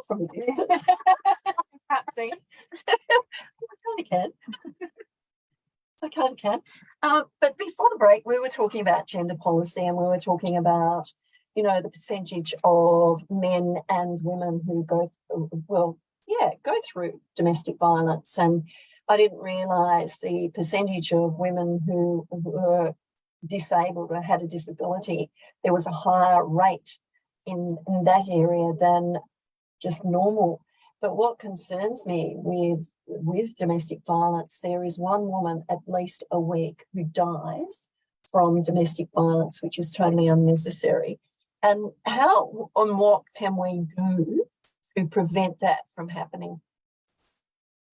from a distance. Can't see. I kind of can. But before the break, we were talking about gender policy, and we were talking about, you know, the percentage of men and women who go through domestic violence. And I didn't realise the percentage of women who were disabled or had a disability. There was a higher rate in that area than just normal. But what concerns me with domestic violence, there is one woman at least a week who dies from domestic violence, which is totally unnecessary. And how and what can we do to prevent that from happening?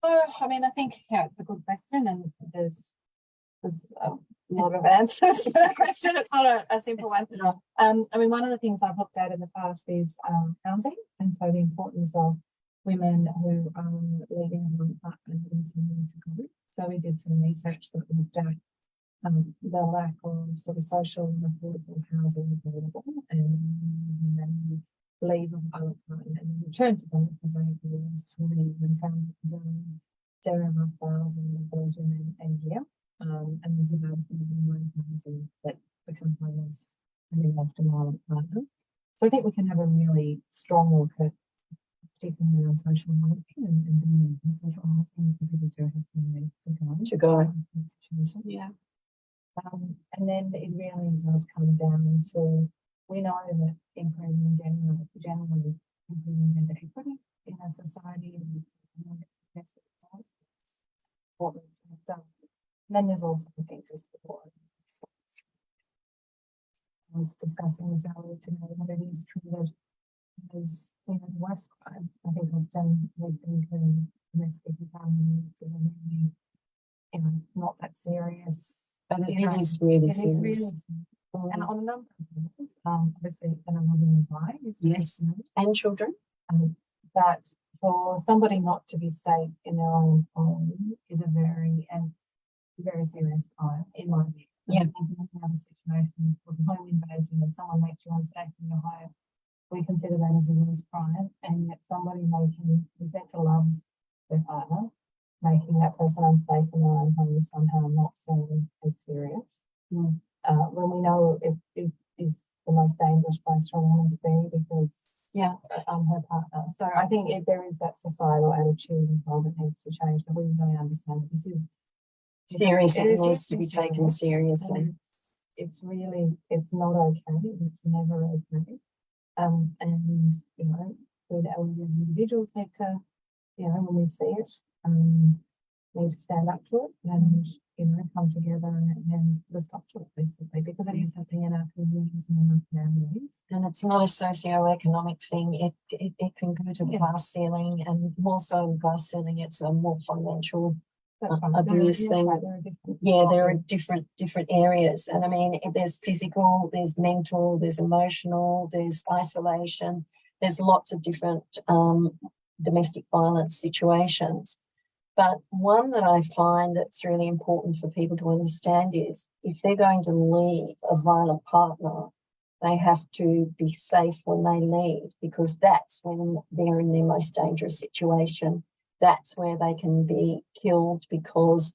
So, I mean, I think it's a good question, and there's a lot of answers to that question. It's not a simple one. No. I mean, one of the things I've looked at in the past is housing, and so the importance of women who are leaving one partner and somewhere to go. So we did some research that looked at the lack of sort of social and affordable housing available, and then leave a violent partner and return to them because they have divorced, to leave and found several thousand of those women a year. And there's about 1,000 that become homeless and then left a violent partner. So I think we can have a really strong look at, particularly around social housing and social housing, so people do have somewhere to go. Situation. Yeah. And then it really does come down to, we know that improving generally improving gender equity in our society is what we've done. And then there's also, I think, just the board. I was discussing with Zoe today that it is treated as, you know, worse crime. I think often we think of domestic violence as a really, you know, not that serious. But it is really it serious. is really serious. And on a number of levels, obviously, and a woman die is Yes, and children. But for somebody not to be safe in their own home is a very serious crime, in my view. Yeah. I think if you have a situation of home invasion and someone makes you unsafe in your home, we consider that as a worse crime, and yet somebody is meant to love their partner, making that person unsafe in their own home is somehow not seen as serious. When we know it is the most dangerous place for a woman to be because her partner. So I think there is that societal attitude as well that needs to change, that we really understand that this is Serious, it needs to be taken seriously. It's not okay. It's never okay. And you know, we as individuals need to, you know, when we see it, need to stand up to it and, you know, come together and stop to it, basically, because it is happening in our communities and in our families. And it's not a socio-economic thing. It can go to the glass ceiling, and more so in glass ceiling, it's a more financial abuse thing. There are different areas. And I mean, there's physical, there's mental, there's emotional, there's isolation. There's lots of different domestic violence situations. But one that I find that's really important for people to understand is if they're going to leave a violent partner, they have to be safe when they leave, because that's when they're in their most dangerous situation. That's where they can be killed, because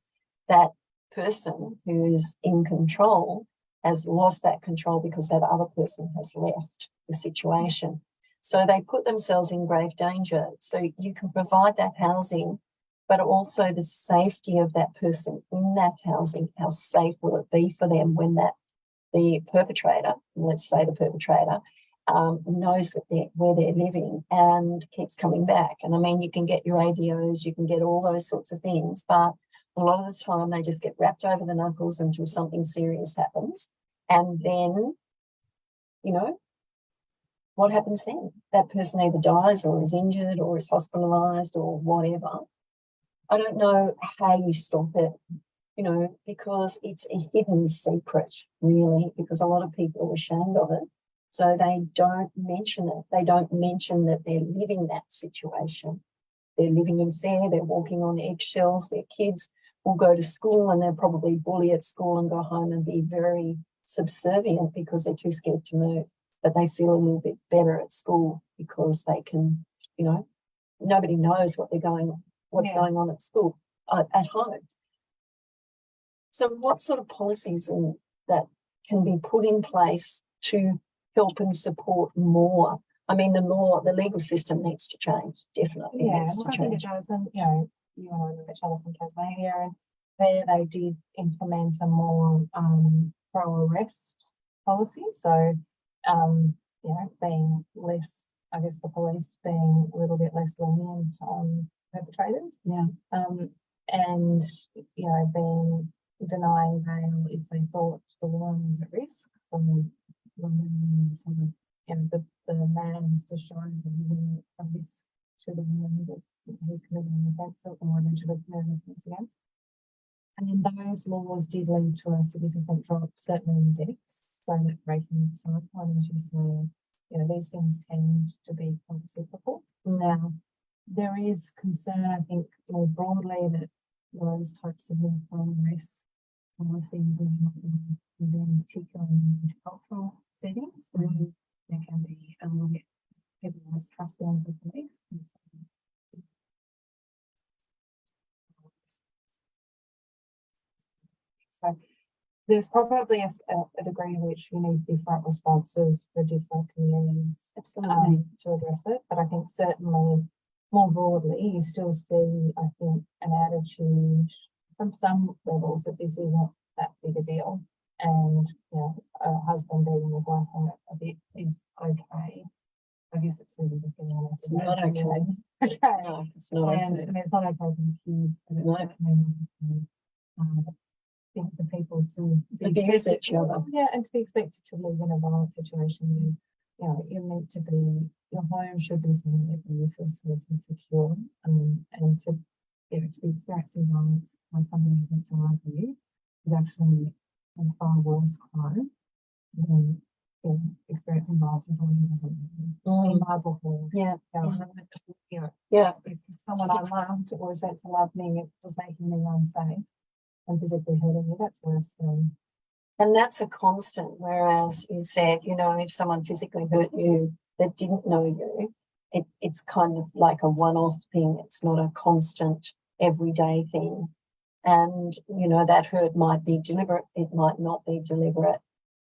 that person who's in control has lost that control because that other person has left the situation. So they put themselves in grave danger. So you can provide that housing, but also the safety of that person in that housing. How safe will it be for them when the perpetrator, let's say the perpetrator, knows that where they're living and keeps coming back? And I mean, you can get your AVOs, you can get all those sorts of things, but a lot of the time they just get wrapped over the knuckles until something serious happens. And then, you know, what happens then? That person either dies or is injured or is hospitalised or whatever. I don't know how you stop it, you know, because it's a hidden secret, really, because a lot of people are ashamed of it. So they don't mention it. They don't mention that they're living that situation. They're living in fear. They're walking on eggshells. Their kids will go to school and they'll probably bully at school and go home and be very subservient because they're too scared to move. But they feel a little bit better at school because they can you know, nobody knows what's going on at school, at home. So what sort of policies that can be put in place to help and support more? I mean, the legal system needs to change, definitely needs to I think it change. does. And, you know, you and I know each other from Tasmania, and there they did implement a more pro-arrest policy. So, you know, being less, I guess the police being a little bit less lenient on perpetrators. Yeah. And, you know, being denying bail if they thought the woman was at risk. So removing sort of, you know, the man has to show that he was a risk to the woman that he's committed an offence or eventually committed an offence against. And those laws did lead to a significant drop, certainly in deaths. So that breaking the cycle, and as you say, you know, these things tend to be quite cyclical. Now, there is concern, I think, more broadly that those types of arrest policies may not be within particularly in cultural settings where there can be a little bit people less trusting of the police. So there's probably a degree in which you need different responses for different communities to address it. But I think certainly more broadly, you still see, I think, an attitude from some levels that this isn't that big a deal. And, you know, a husband beating his wife on it a bit is okay. I guess it's really just getting honest. It's not okay. Okay. No, it's not okay. I mean, it's not okay for the kids, but it's certainly not okay. I think for people to abuse each other. Yeah, and to be expected to live in a violent situation, you know, you're meant to be, your home should be somewhere where you feel safe and secure, and to, you know, to be experiencing violence when somebody is meant to love you is actually a far worse crime than, you know, experiencing violence with someone who doesn't love you. In my book, you know, if someone I loved or was meant to love me, it was making me unsafe and physically hurting you, that's worse than. And that's a constant, whereas you said, you know, if someone physically hurt you that didn't know you, it's kind of like a one-off thing. It's not a constant, everyday thing. And, you know, that hurt might be deliberate, it might not be deliberate.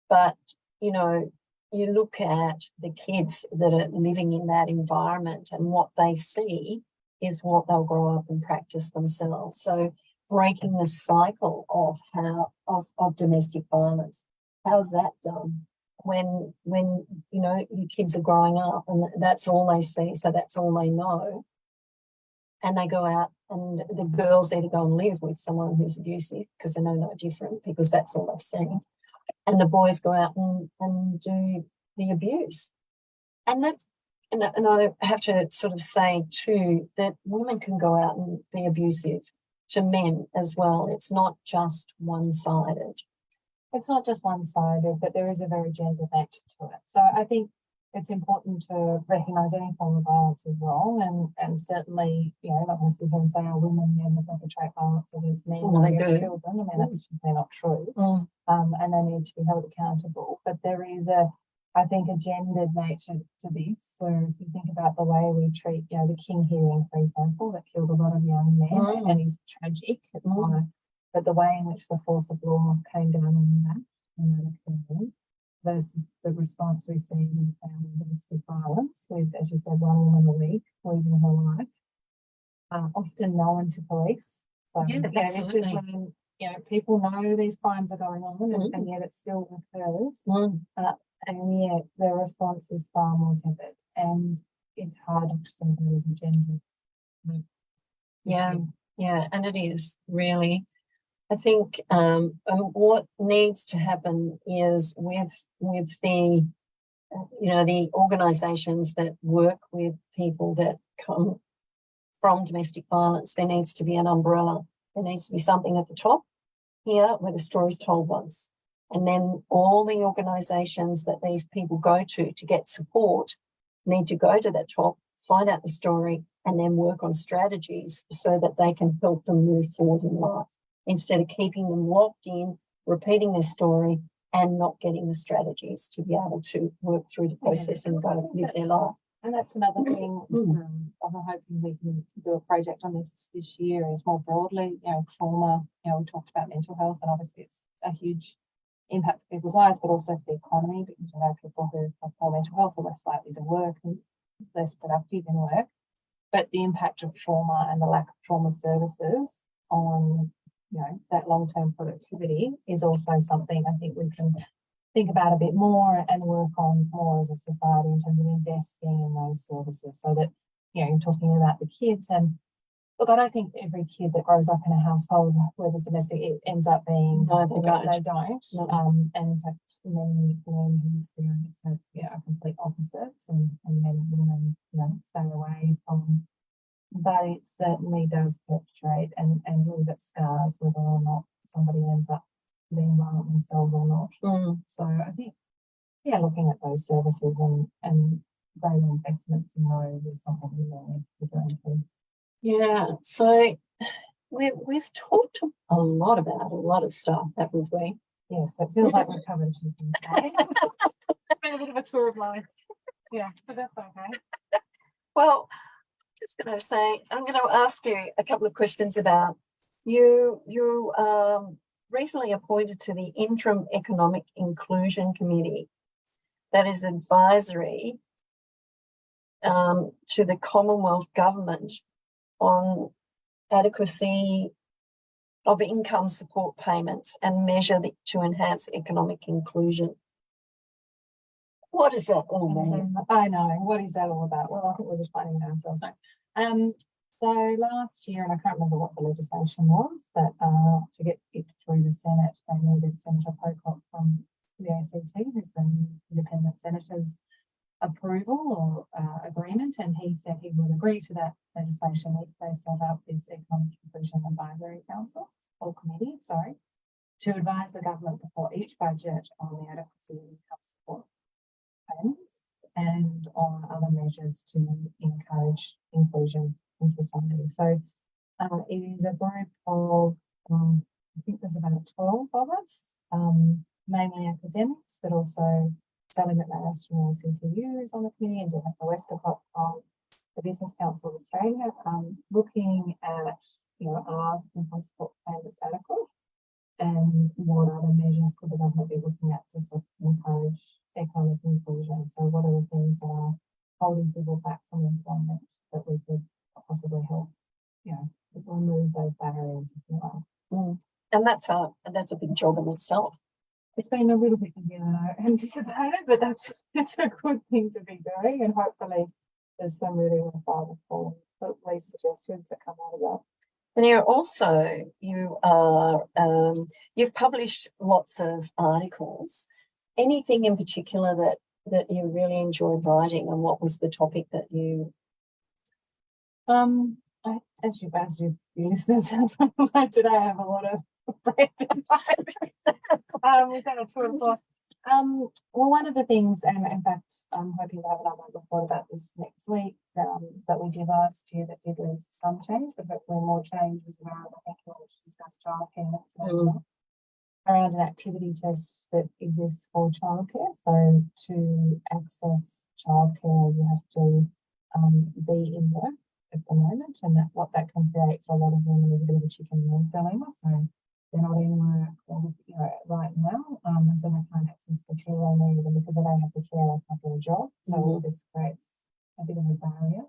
But, you know, you look at the kids that are living in that environment and what they see is what they'll grow up and practice themselves. So breaking the cycle of domestic violence. How's that done? When you know your kids are growing up and that's all they see, so that's all they know, and they go out and the girls either go and live with someone who's abusive because they know no different because that's all they've seen, and the boys go out and do the abuse, and that's. And I have to sort of say too that women can go out and be abusive to men as well. It's not just one-sided. It's not just one-sided, but there is a very gendered nature to it. So I think it's important to recognise any form of violence is wrong, and certainly, you know, not going to sit here and say, oh, women men that perpetrate violence against men or against children. I mean, that's simply not true. And they need to be held accountable. But there is I think, a gendered nature to this, where if you think about the way we treat, you know, the King hearing, for example, that killed a lot of young men and is tragic. It's like, but the way in which the force of law came down on that and that occurred versus the response we see in family domestic violence, with, as you said, one woman a week losing her life, often known to police. So this is when, you know, people know these crimes are going on and yet it still occurs. And yet the response is far more tepid, and it's harder to see there is a gender. Yeah, and it is really. I think what needs to happen is with the, you know, the organisations that work with people that come from domestic violence, there needs to be an umbrella. There needs to be something at the top here where the story's told once. And then all the organisations that these people go to get support need to go to that top, find out the story, and then work on strategies so that they can help them move forward in life, instead of keeping them locked in, repeating their story, and not getting the strategies to be able to work through the process and go live their life. And that's another thing. I'm hoping we can do a project on this year. Is more broadly, trauma. We talked about mental health, and obviously it's a huge impact for people's lives, but also for the economy, because we know people who have poor mental health are less likely to work and less productive in work. But the impact of trauma and the lack of trauma services on that long-term productivity is also something I think we can think about a bit more and work on more as a society in terms of investing in those services, so that you're talking about the kids. And look, I don't think every kid that grows up in a household where there's domestic, it ends up being they don't. No. And in fact, many men who experience a complete opposites, and many women stay away from. But it certainly does perpetuate and leave its scars, whether or not somebody ends up being violent themselves or not. So I think, looking at those services and greater investments in those is something we really need to be doing. Yeah, so we've talked a lot about a lot of stuff, haven't we? Yes, it feels like we've covered a few things. It's been a bit of a tour of life. Yeah, but that's okay. Well, just going to say, I'm going to ask you a couple of questions about you recently appointed to the Interim Economic Inclusion Committee that is advisory to the Commonwealth Government on adequacy of income support payments and measure to enhance economic inclusion. What does that all mean? I know. What is that all about? Well, I think we're just finding it ourselves now. So last year, and I can't remember what the legislation was, but to get it through the Senate, they needed Senator Pocock from the ACT, who's an independent senator's approval or agreement, and he said he would agree to that legislation if they set up this Economic Inclusion Advisory Council, or committee, to advise the government before each budget on the adequacy of income support payments and on other measures to encourage inclusion in society. So it is a group of, I think there's about 12 of us, mainly academics, but also Sally McManus from the CTU is on the committee, and Jennifer Westercott from the Business Council of Australia, looking at, are income support payments adequate, and what other measures could the government be looking at to sort of encourage economic inclusion. So what are the things that are holding people back from employment that we could possibly help, remove those barriers, if you like. And that's a big job in itself. It's been a little bit easier than I anticipated, but it's a good thing to be doing, and hopefully there's some really worthwhile at least suggestions that come out of that. And you've published lots of articles. Anything in particular that you really enjoyed writing, and what was the topic that you? As your listeners have learned today, I have a lot of breath in my we've done a tour of force. Well, one of the things, and in fact, I'm hoping to have another report about this next week, that we did last year that did lead to some change, but hopefully more change was around, I think we should discuss childcare today as well, around an activity test that exists for childcare. So to access childcare, you have to be in work at the moment, and what that can create for a lot of women is a bit of a chicken and egg dilemma. So they're not in work right now, and so they can't access the care they need, and because they don't have the care, they can't get a job. So this creates a bit of a barrier.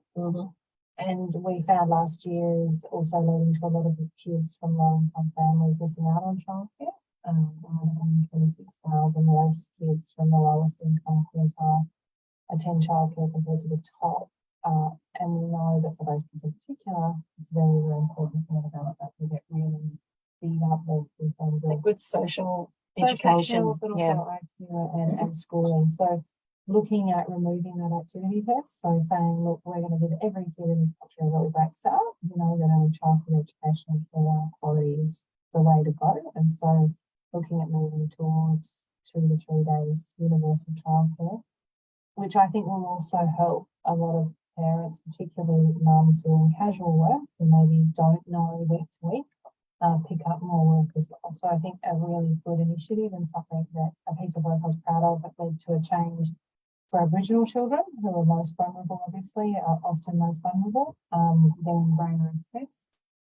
And we found last year is also leading to a lot of the kids from low-income families missing out on childcare. 126,000 less kids from the lowest income quintile attend childcare compared to the top. And we know that for those kids in particular, it's very, very important for them to develop that to get really big uplift in terms of good social education, skills, but also IQ and schooling. So looking at removing that activity test, so saying, look, we're going to give every kid in this country a really great start, that only childcare education and care quality is the way to go. And so looking at moving towards 2 to 3 days universal childcare, which I think will also help a lot of parents, particularly mums who are in casual work, who maybe don't know week to week, pick up more work as well. So I think a really good initiative, and something that a piece of work I was proud of, that led to a change for Aboriginal children who are most vulnerable, obviously, are often most vulnerable, getting brain access.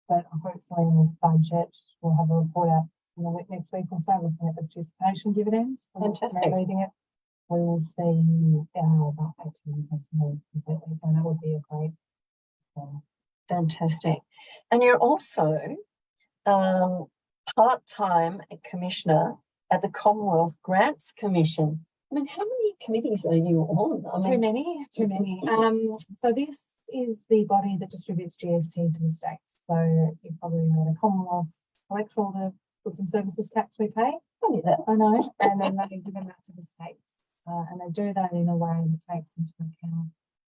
But hopefully in this budget, we'll have a report out in the next week or so, looking at the participation dividends. Fantastic. Reading it, we will see about 18% completely. So that would be a great. Fantastic. And you're also part-time commissioner at the Commonwealth Grants Commission. I mean, how many committees are you on? I mean, Too many. So this is the body that distributes GST to the states. So you probably know the Commonwealth collects all the goods and services tax we pay. funny that. I know, and then they give them out to the states, and they do that in a way that takes into account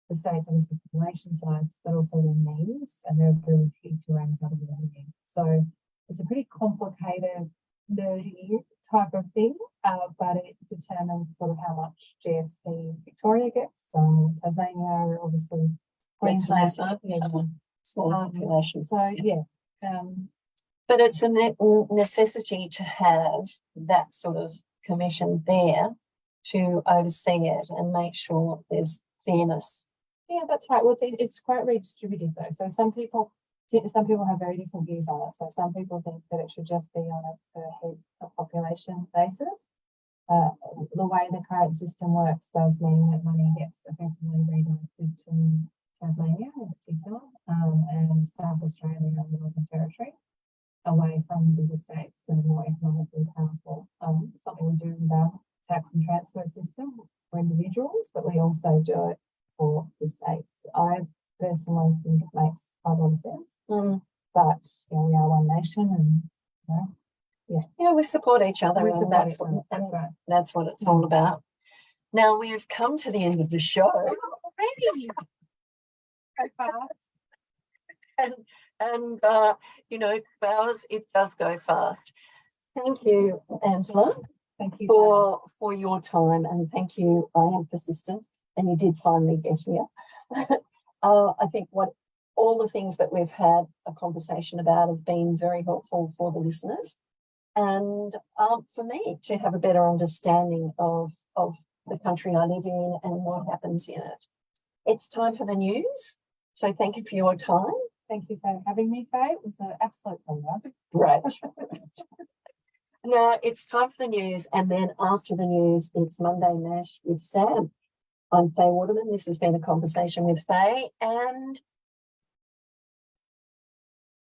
the states' obviously population size, but also their needs and their ability to raise other revenue. So it's a pretty complicated, nerdy type of thing, but it determines sort of how much GST Victoria gets. Tasmania, obviously, Queensland, Small population. So yeah. But it's a necessity to have that sort of commission there to oversee it and make sure there's fairness. Yeah, that's right. Well, it's quite redistributed though. So some people have very different views on it. So some people think that it should just be on a per head of population basis. The way the current system works does mean that money gets effectively redirected to Tasmania in particular, and South Australia and the Northern Territory, away from the bigger states that are more economically powerful. Something we do with our tax and transfer system for individuals, but we also do it for the states. I personally think it makes quite a lot of sense. But we are one nation, and we support each other, and that's right. That's what it's all about. Now we've come to the end of the show. Already, so fast. And Bowers, it does go fast. Thank you, Angela. Thank you for your time, and thank you. I am persistent, and you did finally get here. I think all the things that we've had a conversation about have been very helpful for the listeners, and for me to have a better understanding of the country I live in and what happens in it. It's time for the news. So thank you for your time. Thank you for having me, Faye. It was an absolute pleasure. Great. Now it's time for the news, and then after the news, it's Monday Mash with Sam. I'm Faye Waterman. This has been a conversation with Faye, and